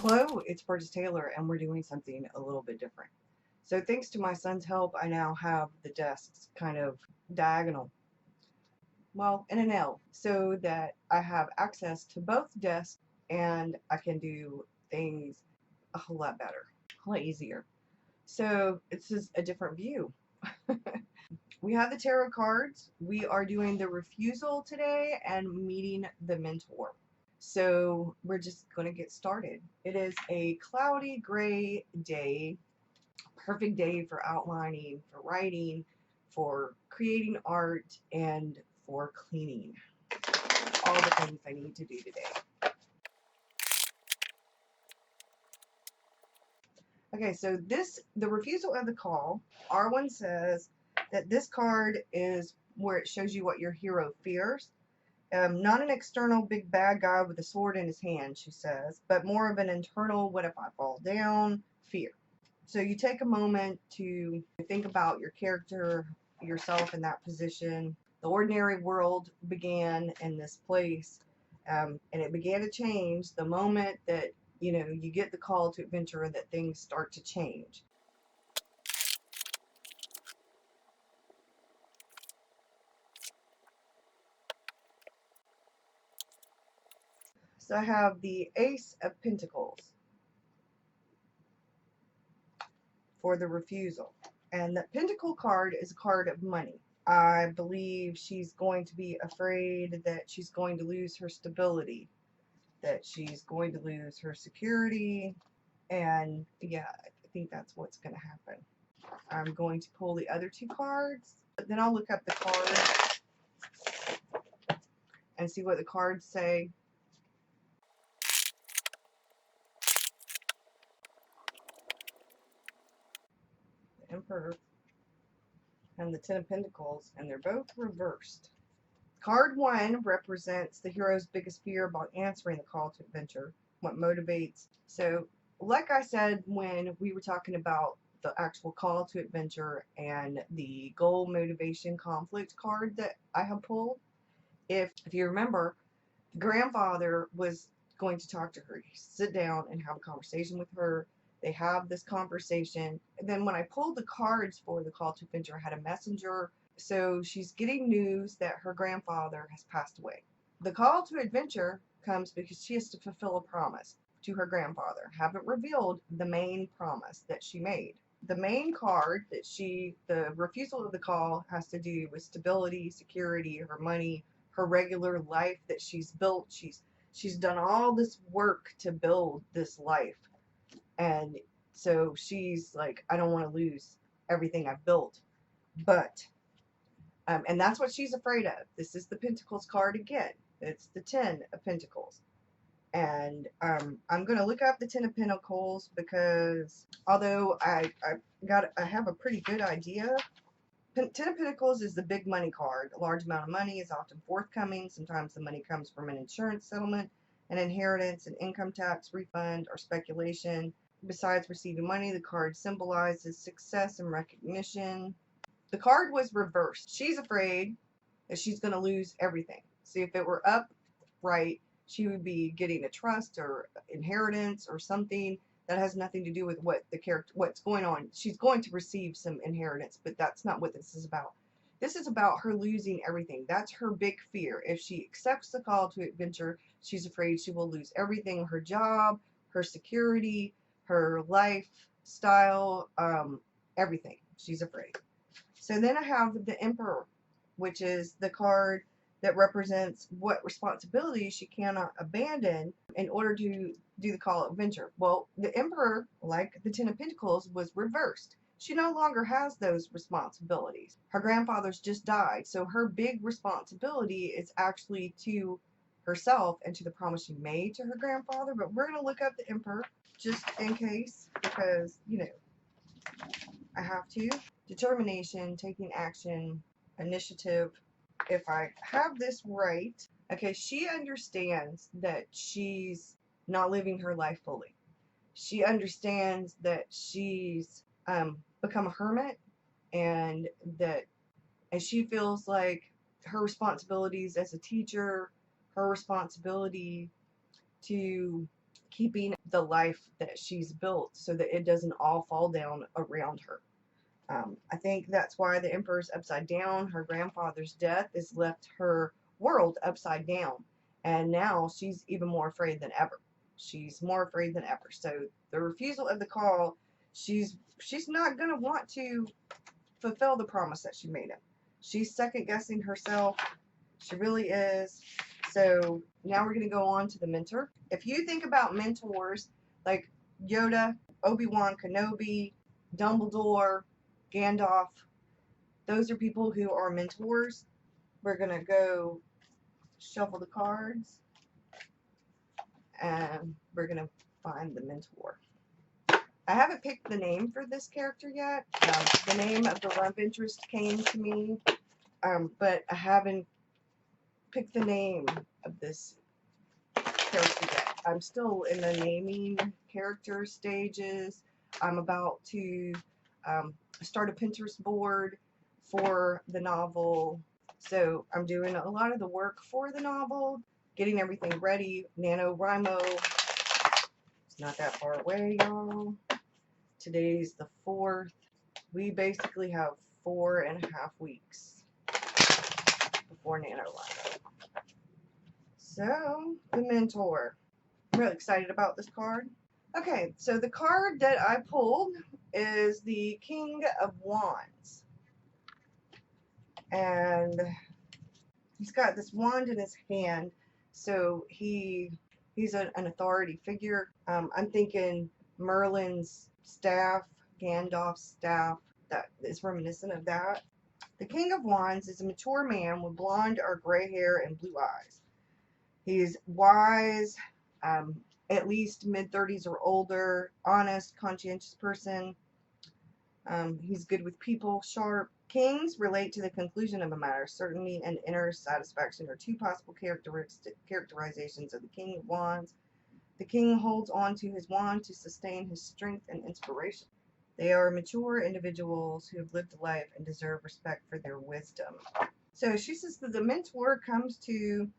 Hello, it's Burgess Taylor, and we're doing something a little bit different. So thanks to my son's help, I now have the desks kind of diagonal, well, in an L, so that I have access to both desks and I can do things a whole lot better, a lot easier. So it's just a different view. We have the tarot cards. We are doing the refusal today and meeting the mentor. So we're just going to get started. It is a cloudy gray day, perfect day for outlining, for writing, for creating art, and for cleaning. All the things I need to do today. Okay, so the refusal of the call, R1 says that this card is where it shows you what your hero fears. Not an external big bad guy with a sword in his hand, she says, but more of an internal, what if I fall down, fear. So you take a moment to think about your character, yourself in that position. The ordinary world began in this place, and it began to change the moment that you get the call to adventure and that things start to change. So I have the Ace of Pentacles for the refusal. And the Pentacle card is a card of money. I believe she's going to be afraid that she's going to lose her stability, that she's going to lose her security, and yeah, I think that's what's going to happen. I'm going to pull the other two cards, but then I'll look up the cards and see what the cards say. The Emperor and the Ten of Pentacles, and they're both reversed. Card 1 represents the hero's biggest fear about answering the call to adventure, what motivates. So, like I said when we were talking about the actual call to adventure and the goal, motivation, conflict card that I have pulled, if you remember, the grandfather was going to talk to her, sit down and have a conversation with her. They have this conversation, and then when I pulled the cards for the call to adventure, I had a messenger. So she's getting news that her grandfather has passed away. The call to adventure comes because she has to fulfill a promise to her grandfather. Haven't revealed the main promise that she made. The main card that the refusal of the call has to do with stability, security, her money, her regular life that she's built. She's done all this work to build this life. And so she's like, I don't want to lose everything I've built. But and that's what she's afraid of. This is the Pentacles card again. It's the 10 of Pentacles. And I'm going to look up the 10 of Pentacles because although I have a pretty good idea. 10 of Pentacles is the big money card. A large amount of money is often forthcoming. Sometimes the money comes from an insurance settlement, an inheritance, an income tax refund, or speculation. Besides receiving money, the card symbolizes success and recognition. The card was reversed. She's afraid that she's going to lose everything. See, if it were upright, she would be getting a trust or inheritance or something that has nothing to do with what's going on. She's going to receive some inheritance, but that's not what this is about. This is about her losing everything. That's her big fear. If she accepts the call to adventure, she's afraid she will lose everything, her job, her security, her lifestyle, everything. She's afraid. So then I have the Emperor, which is the card that represents what responsibilities she cannot abandon in order to do the call to adventure. Well, the Emperor, like the 10 of Pentacles, was reversed. She no longer has those responsibilities. Her grandfather's just died, so her big responsibility is actually to herself and to the promise she made to her grandfather. But we're going to look up the Emperor just in case, because, I have to. Determination, taking action, initiative. If I have this right, okay, she understands that she's not living her life fully. She understands that she's become a hermit, and she feels like her responsibilities as a teacher, her responsibility to keeping the life that she's built so that it doesn't all fall down around her. I think that's why the Emperor's upside down. Her grandfather's death has left her world upside down. And now she's even more afraid than ever. She's more afraid than ever. So the refusal of the call, she's not going to want to fulfill the promise that she made him. She's second guessing herself. She really is. So now we're going to go on to the mentor. If you think about mentors like Yoda, Obi-Wan Kenobi, Dumbledore, Gandalf, those are people who are mentors. We're going to go shuffle the cards and we're going to find the mentor. I haven't picked the name for this character yet. The name of the love interest came to me, but I haven't picked the name of this character yet. I'm still in the naming character stages. I'm about to start a Pinterest board for the novel. So I'm doing a lot of the work for the novel, getting everything ready. NaNoWriMo, it's not that far away, y'all. Today's the 4th. We basically have 4.5 weeks before NaNoWriMo. So, the mentor. I'm really excited about this card. Okay, so the card that I pulled is the King of Wands. And he's got this wand in his hand, so he's an authority figure. I'm thinking Merlin's staff, Gandalf's staff, that is reminiscent of that. The King of Wands is a mature man with blonde or gray hair and blue eyes. He's wise, at least mid-30s or older, honest, conscientious person. He's good with people, sharp. Kings relate to the conclusion of a matter. Certainty and inner satisfaction are two possible characterizations of the King of Wands. The king holds on to his wand to sustain his strength and inspiration. They are mature individuals who have lived a life and deserve respect for their wisdom. So she says that the mentor comes to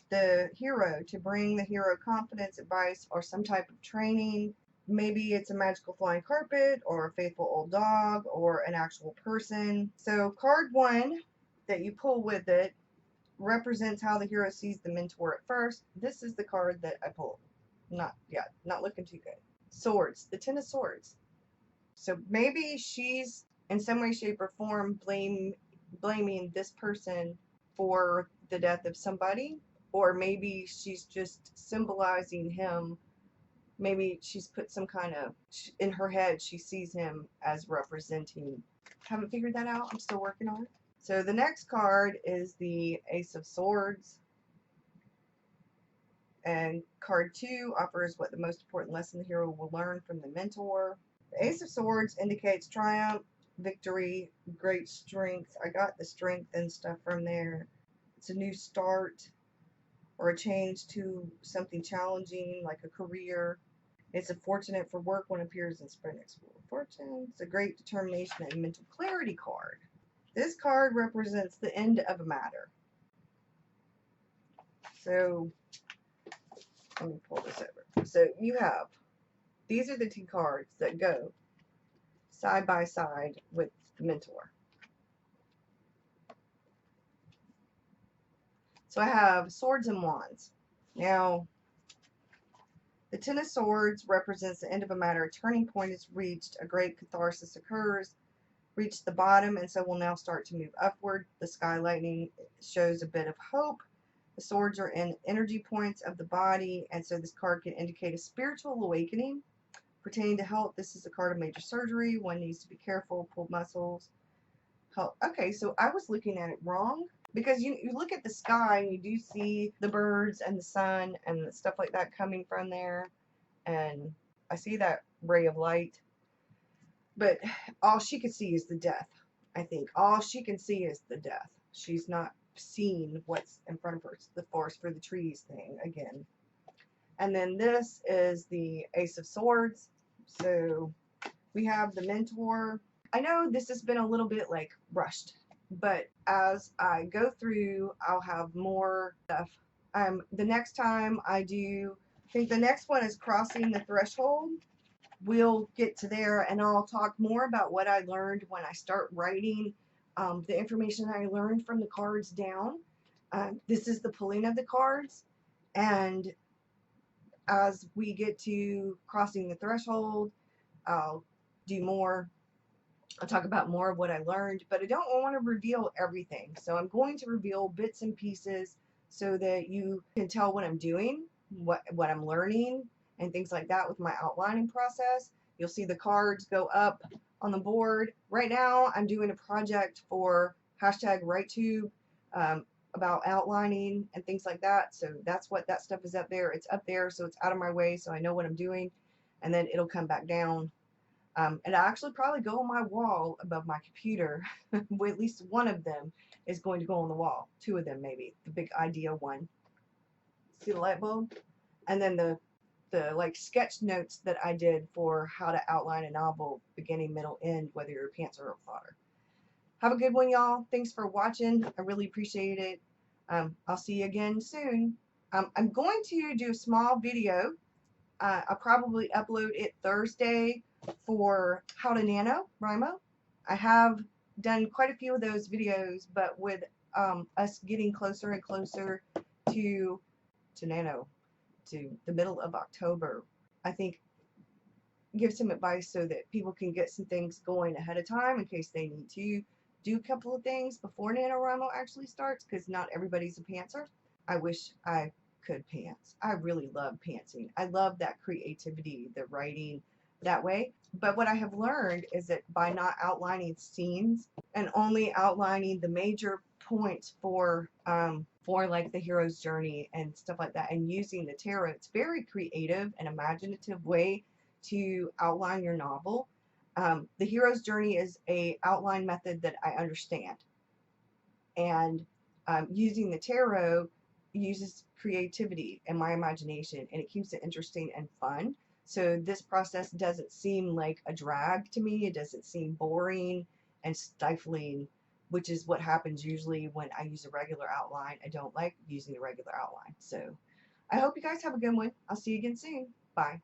the hero to bring the hero confidence, advice, or some type of training. Maybe it's a magical flying carpet or a faithful old dog or an actual person. So card 1 that you pull with it represents how the hero sees the mentor at first. This is the card that I pulled. Not looking too good. Swords, the 10 of Swords. So maybe she's in some way, shape, or form blaming this person for the death of somebody, or maybe she's just symbolizing him. Maybe she's put some kind of, in her head, she sees him as representing. Haven't figured that out. I'm still working on it. So the next card is the Ace of Swords. And card 2 offers what the most important lesson the hero will learn from the mentor. The Ace of Swords indicates triumph, victory, great strength. I got the strength and stuff from there. It's a new start or a change to something challenging like a career. It's a fortunate for work when it appears in Spread Next Fortune. It's a great determination and mental clarity card. This card represents the end of a matter. So let me pull this over. So you have, these are the 2 cards that go side by side with the mentor. So I have Swords and Wands. Now, the 10 of Swords represents the end of a matter. A turning point is reached. A great catharsis occurs. Reach the bottom, and so we'll now start to move upward. The Sky Lightning shows a bit of hope. The swords are in energy points of the body, and so this card can indicate a spiritual awakening. Pertaining to health, this is a card of major surgery. One needs to be careful, pull muscles. Health. Okay, so I was looking at it wrong, because you look at the sky and you do see the birds and the sun and stuff like that coming from there, and I see that ray of light, but all she could see is the death. I think all she can see is the death. She's not seeing what's in front of her. It's the forest for the trees thing again. And then this is the Ace of Swords. So we have the mentor. I know this has been a little bit like rushed, but as I go through, I'll have more stuff. The next time I do I think the next one is crossing the threshold. We'll get to there, and I'll talk more about what I learned when I start writing the information I learned from the cards down. This is the pulling of the cards, and as we get to crossing the threshold, I'll do more. I'll talk about more of what I learned, but I don't want to reveal everything. So I'm going to reveal bits and pieces so that you can tell what I'm doing, what I'm learning, and things like that with my outlining process. You'll see the cards go up on the board. Right now, I'm doing a project for #WriteTube about outlining and things like that. So that's what that stuff is up there. It's up there, so it's out of my way, so I know what I'm doing, and then it'll come back down. And I actually probably go on my wall above my computer. At least one of them is going to go on the wall. Two of them maybe. The big idea one. See the light bulb? And then the like sketch notes that I did for how to outline a novel, beginning, middle, end, whether you're a pantser or a plotter. Have a good one, y'all. Thanks for watching. I really appreciate it. I'll see you again soon. I'm going to do a small video. I'll probably upload it Thursday for how to NaNoWriMo. I have done quite a few of those videos, but with us getting closer and closer to Nano, to the middle of October, I think give some advice so that people can get some things going ahead of time in case they need to do a couple of things before NaNoWriMo actually starts, because not everybody's a pantser. I wish I could pants. I really love pantsing. I love that creativity, the writing that way. But what I have learned is that by not outlining scenes and only outlining the major points for like the hero's journey and stuff like that, and using the tarot, it's very creative and imaginative way to outline your novel. The hero's journey is a outline method that I understand, and using the tarot uses creativity and my imagination, and it keeps it interesting and fun. So this process doesn't seem like a drag to me. It doesn't seem boring and stifling, which is what happens usually when I use a regular outline. I don't like using the regular outline. So I hope you guys have a good one. I'll see you again soon. Bye.